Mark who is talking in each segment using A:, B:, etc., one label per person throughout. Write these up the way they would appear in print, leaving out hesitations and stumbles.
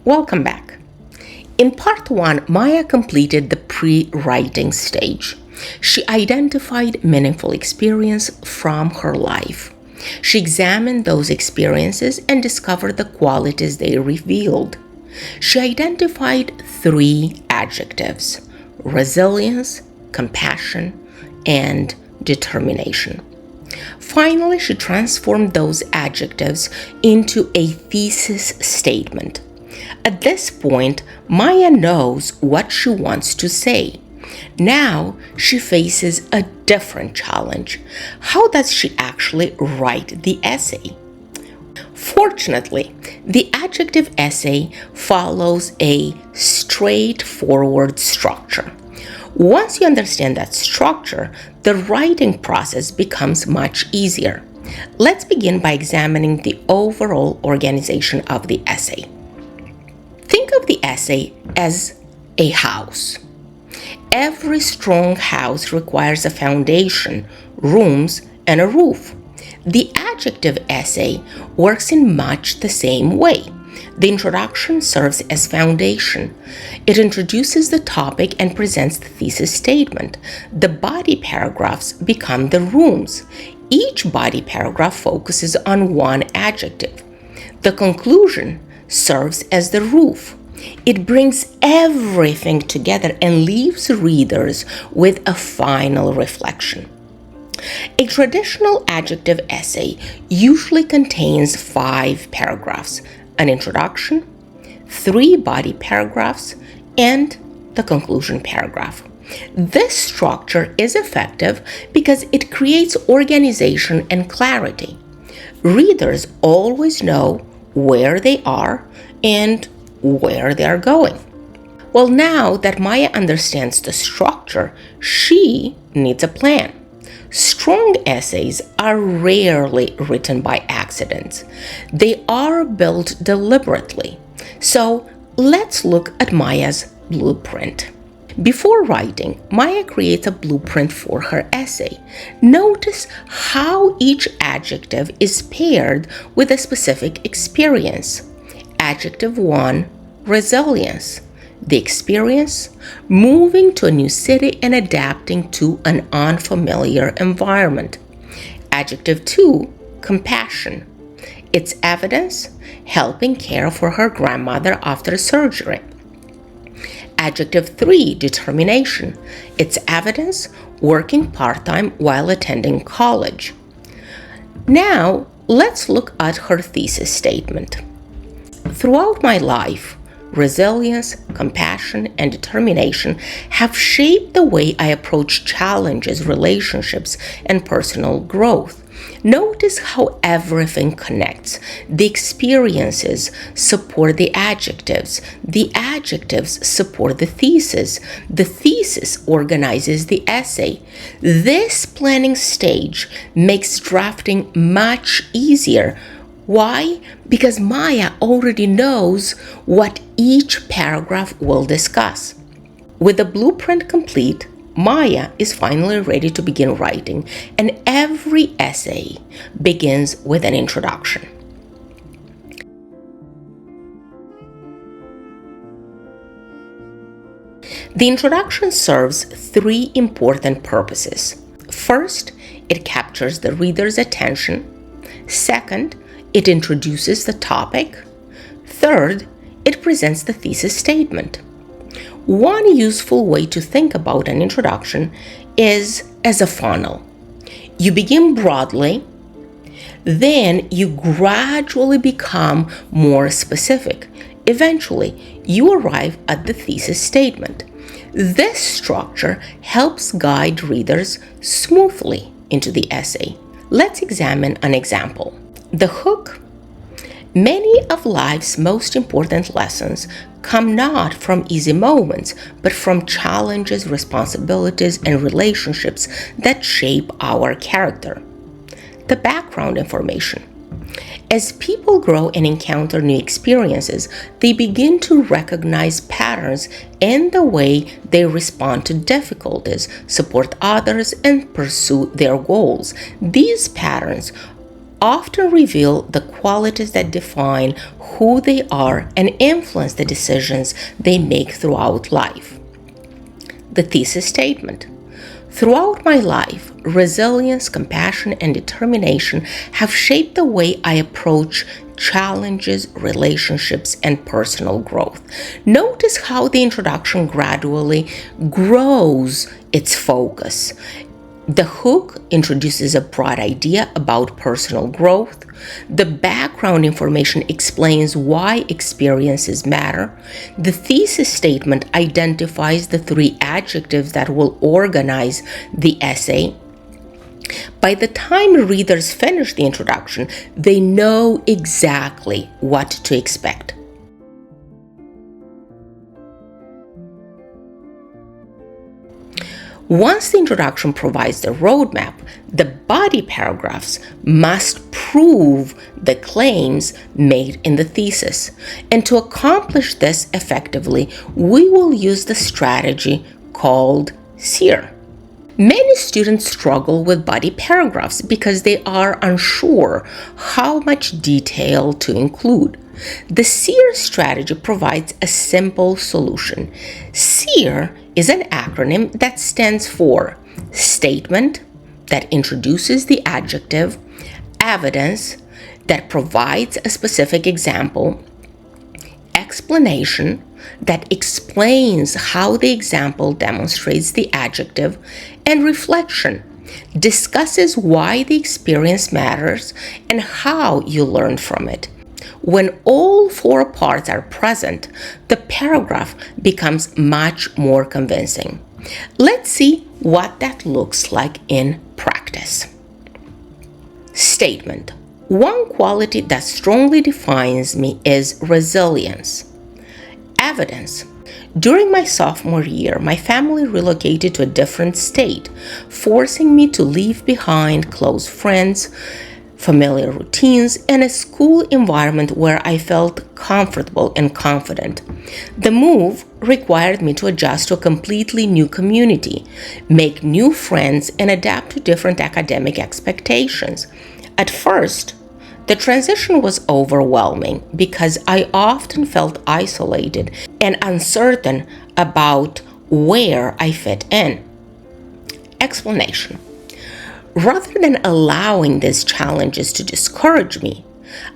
A: Welcome back. In part 1, Maya completed the pre-writing stage. She identified meaningful experience from her life. She examined those experiences and discovered the qualities they revealed. She identified 3 adjectives: resilience, compassion, and determination. Finally, she transformed those adjectives into a thesis statement. At this point, Maya knows what she wants to say. Now she faces a different challenge. How does she actually write the essay? Fortunately, the adjective essay follows a straightforward structure. Once you understand that structure, the writing process becomes much easier. Let's begin by examining the overall organization of the essay. Think of the essay as a house. Every strong house requires a foundation, rooms, and a roof. The adjective essay works in much the same way. The introduction serves as foundation. It introduces the topic and presents the thesis statement. The body paragraphs become the rooms. Each body paragraph focuses on one adjective. The conclusion serves as the roof. It brings everything together and leaves readers with a final reflection. A traditional adjective essay usually contains 5 paragraphs: an introduction, 3 body paragraphs, and the conclusion paragraph. This structure is effective because it creates organization and clarity. Readers always know where they are and where they are going. Well, now that Maya understands the structure, she needs a plan. Strong essays are rarely written by accident. They are built deliberately. So let's look at Maya's blueprint. Before writing, Maya creates a blueprint for her essay. Notice how each adjective is paired with a specific experience. Adjective 1, resilience. The experience: moving to a new city and adapting to an unfamiliar environment. Adjective 2, compassion. Its evidence: helping care for her grandmother after surgery. Adjective 3, determination. Its evidence: working part-time while attending college. Now, let's look at her thesis statement. Throughout my life, resilience, compassion, and determination have shaped the way I approach challenges, relationships, and personal growth. Notice how everything connects. The experiences support the adjectives support the thesis organizes the essay. This planning stage makes drafting much easier. Why? Because Maya already knows what each paragraph will discuss. With the blueprint complete, Maya is finally ready to begin writing, and every essay begins with an introduction. The introduction serves 3 important purposes. First, it captures the reader's attention. Second, it introduces the topic. Third, it presents the thesis statement. One useful way to think about an introduction is as a funnel. You begin broadly, then you gradually become more specific. Eventually, you arrive at the thesis statement. This structure helps guide readers smoothly into the essay. Let's examine an example. The hook: many of life's most important lessons come not from easy moments, but from challenges, responsibilities, and relationships that shape our character. The background information: as people grow and encounter new experiences, they begin to recognize patterns in the way they respond to difficulties, support others, and pursue their goals. These patterns often reveal the qualities that define who they are and influence the decisions they make throughout life. The thesis statement. Throughout my life, resilience, compassion, and determination have shaped the way I approach challenges, relationships, and personal growth. Notice how the introduction gradually grows its focus. The hook introduces a broad idea about personal growth. The background information explains why experiences matter. The thesis statement identifies the 3 adjectives that will organize the essay. By the time readers finish the introduction, they know exactly what to expect. Once the introduction provides the roadmap, the body paragraphs must prove the claims made in the thesis. And to accomplish this effectively, we will use the strategy called SEIR. Many students struggle with body paragraphs because they are unsure how much detail to include. The SEIR strategy provides a simple solution. SEIR is an acronym that stands for statement that introduces the adjective, evidence that provides a specific example, explanation that explains how the example demonstrates the adjective, and reflection discusses why the experience matters and how you learn from it. When all 4 parts are present, the paragraph becomes much more convincing. Let's see what that looks like in practice. Statement. One quality that strongly defines me is resilience. Evidence. During my sophomore year, my family relocated to a different state, forcing me to leave behind close friends, familiar routines, and a school environment where I felt comfortable and confident. The move required me to adjust to a completely new community, make new friends, and adapt to different academic expectations. At first, the transition was overwhelming because I often felt isolated and uncertain about where I fit in. Explanation. Rather than allowing these challenges to discourage me,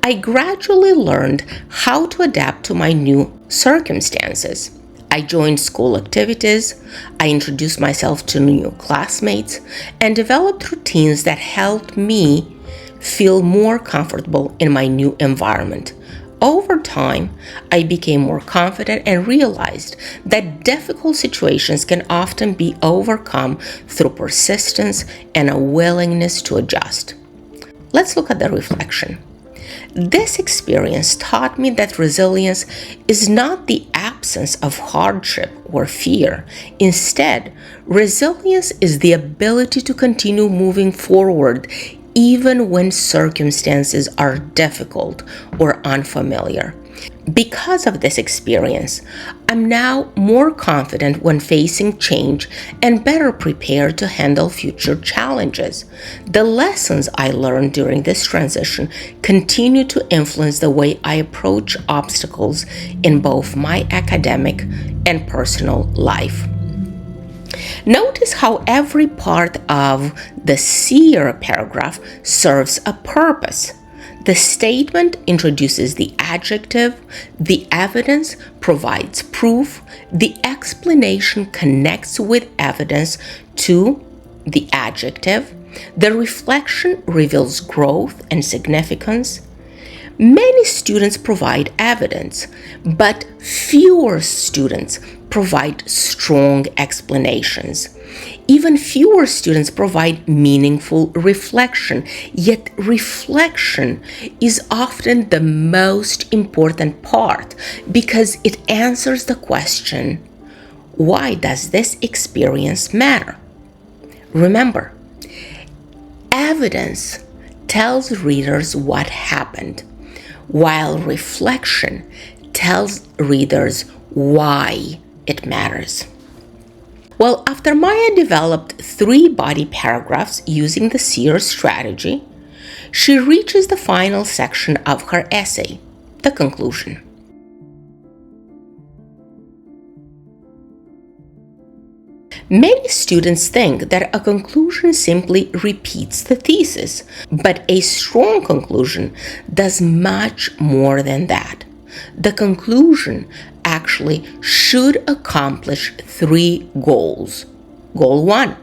A: I gradually learned how to adapt to my new circumstances. I joined school activities, I introduced myself to new classmates, and developed routines that helped me feel more comfortable in my new environment. Over time, I became more confident and realized that difficult situations can often be overcome through persistence and a willingness to adjust. Let's look at the reflection. This experience taught me that resilience is not the absence of hardship or fear. Instead, resilience is the ability to continue moving forward even when circumstances are difficult or unfamiliar. Because of this experience, I'm now more confident when facing change and better prepared to handle future challenges. The lessons I learned during this transition continue to influence the way I approach obstacles in both my academic and personal life. Notice how every part of the SEIR paragraph serves a purpose. The statement introduces the adjective, the evidence provides proof, the explanation connects with evidence to the adjective, the reflection reveals growth and significance. Many students provide evidence, but fewer students provide strong explanations. Even fewer students provide meaningful reflection, yet reflection is often the most important part because it answers the question, why does this experience matter? Remember, evidence tells readers what happened, while reflection tells readers why it matters. Well, after Maya developed 3 body paragraphs using the SEIR strategy, She reaches the final section of her essay, the conclusion. Many students think that a conclusion simply repeats the thesis, but a strong conclusion does much more than that. The conclusion actually should accomplish 3 goals. Goal 1,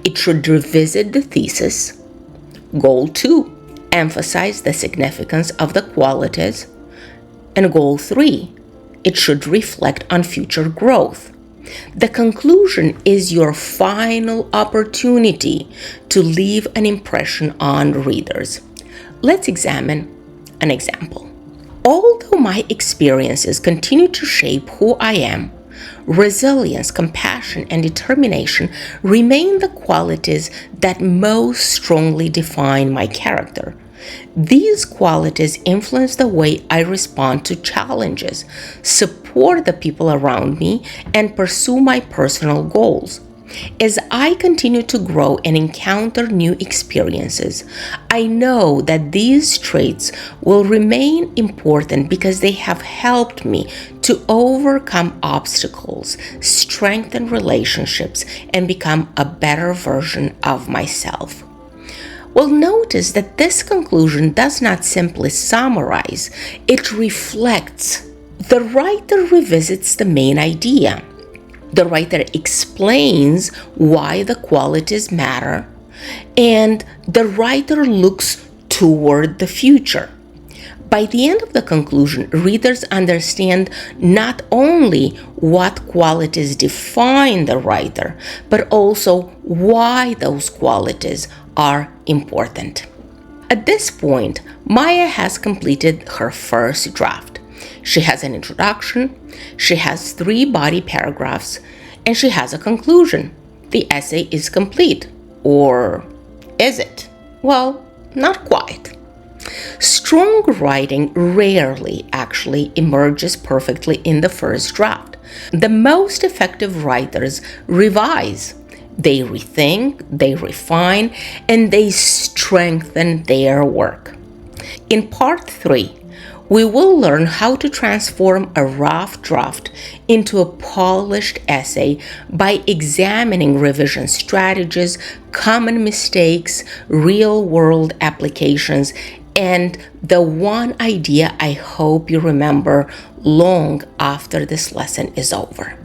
A: it should revisit the thesis. Goal 2, emphasize the significance of the qualities. And goal 3, it should reflect on future growth. The conclusion is your final opportunity to leave an impression on readers. Let's examine an example. Although my experiences continue to shape who I am, resilience, compassion, and determination remain the qualities that most strongly define my character. These qualities influence the way I respond to challenges, support the people around me, and pursue my personal goals. As I continue to grow and encounter new experiences, I know that these traits will remain important because they have helped me to overcome obstacles, strengthen relationships, and become a better version of myself. Well, notice that this conclusion does not simply summarize, it reflects. The writer revisits the main idea. The writer explains why the qualities matter, and the writer looks toward the future. By the end of the conclusion, readers understand not only what qualities define the writer, but also why those qualities are important. At this point, Maya has completed her first draft. She has an introduction, she has 3 body paragraphs, and she has a conclusion. The essay is complete. Or is it? Well, not quite. Strong writing rarely actually emerges perfectly in the first draft. The most effective writers revise. They rethink, they refine, and they strengthen their work. In part 3, we will learn how to transform a rough draft into a polished essay by examining revision strategies, common mistakes, real-world applications, and the one idea I hope you remember long after this lesson is over.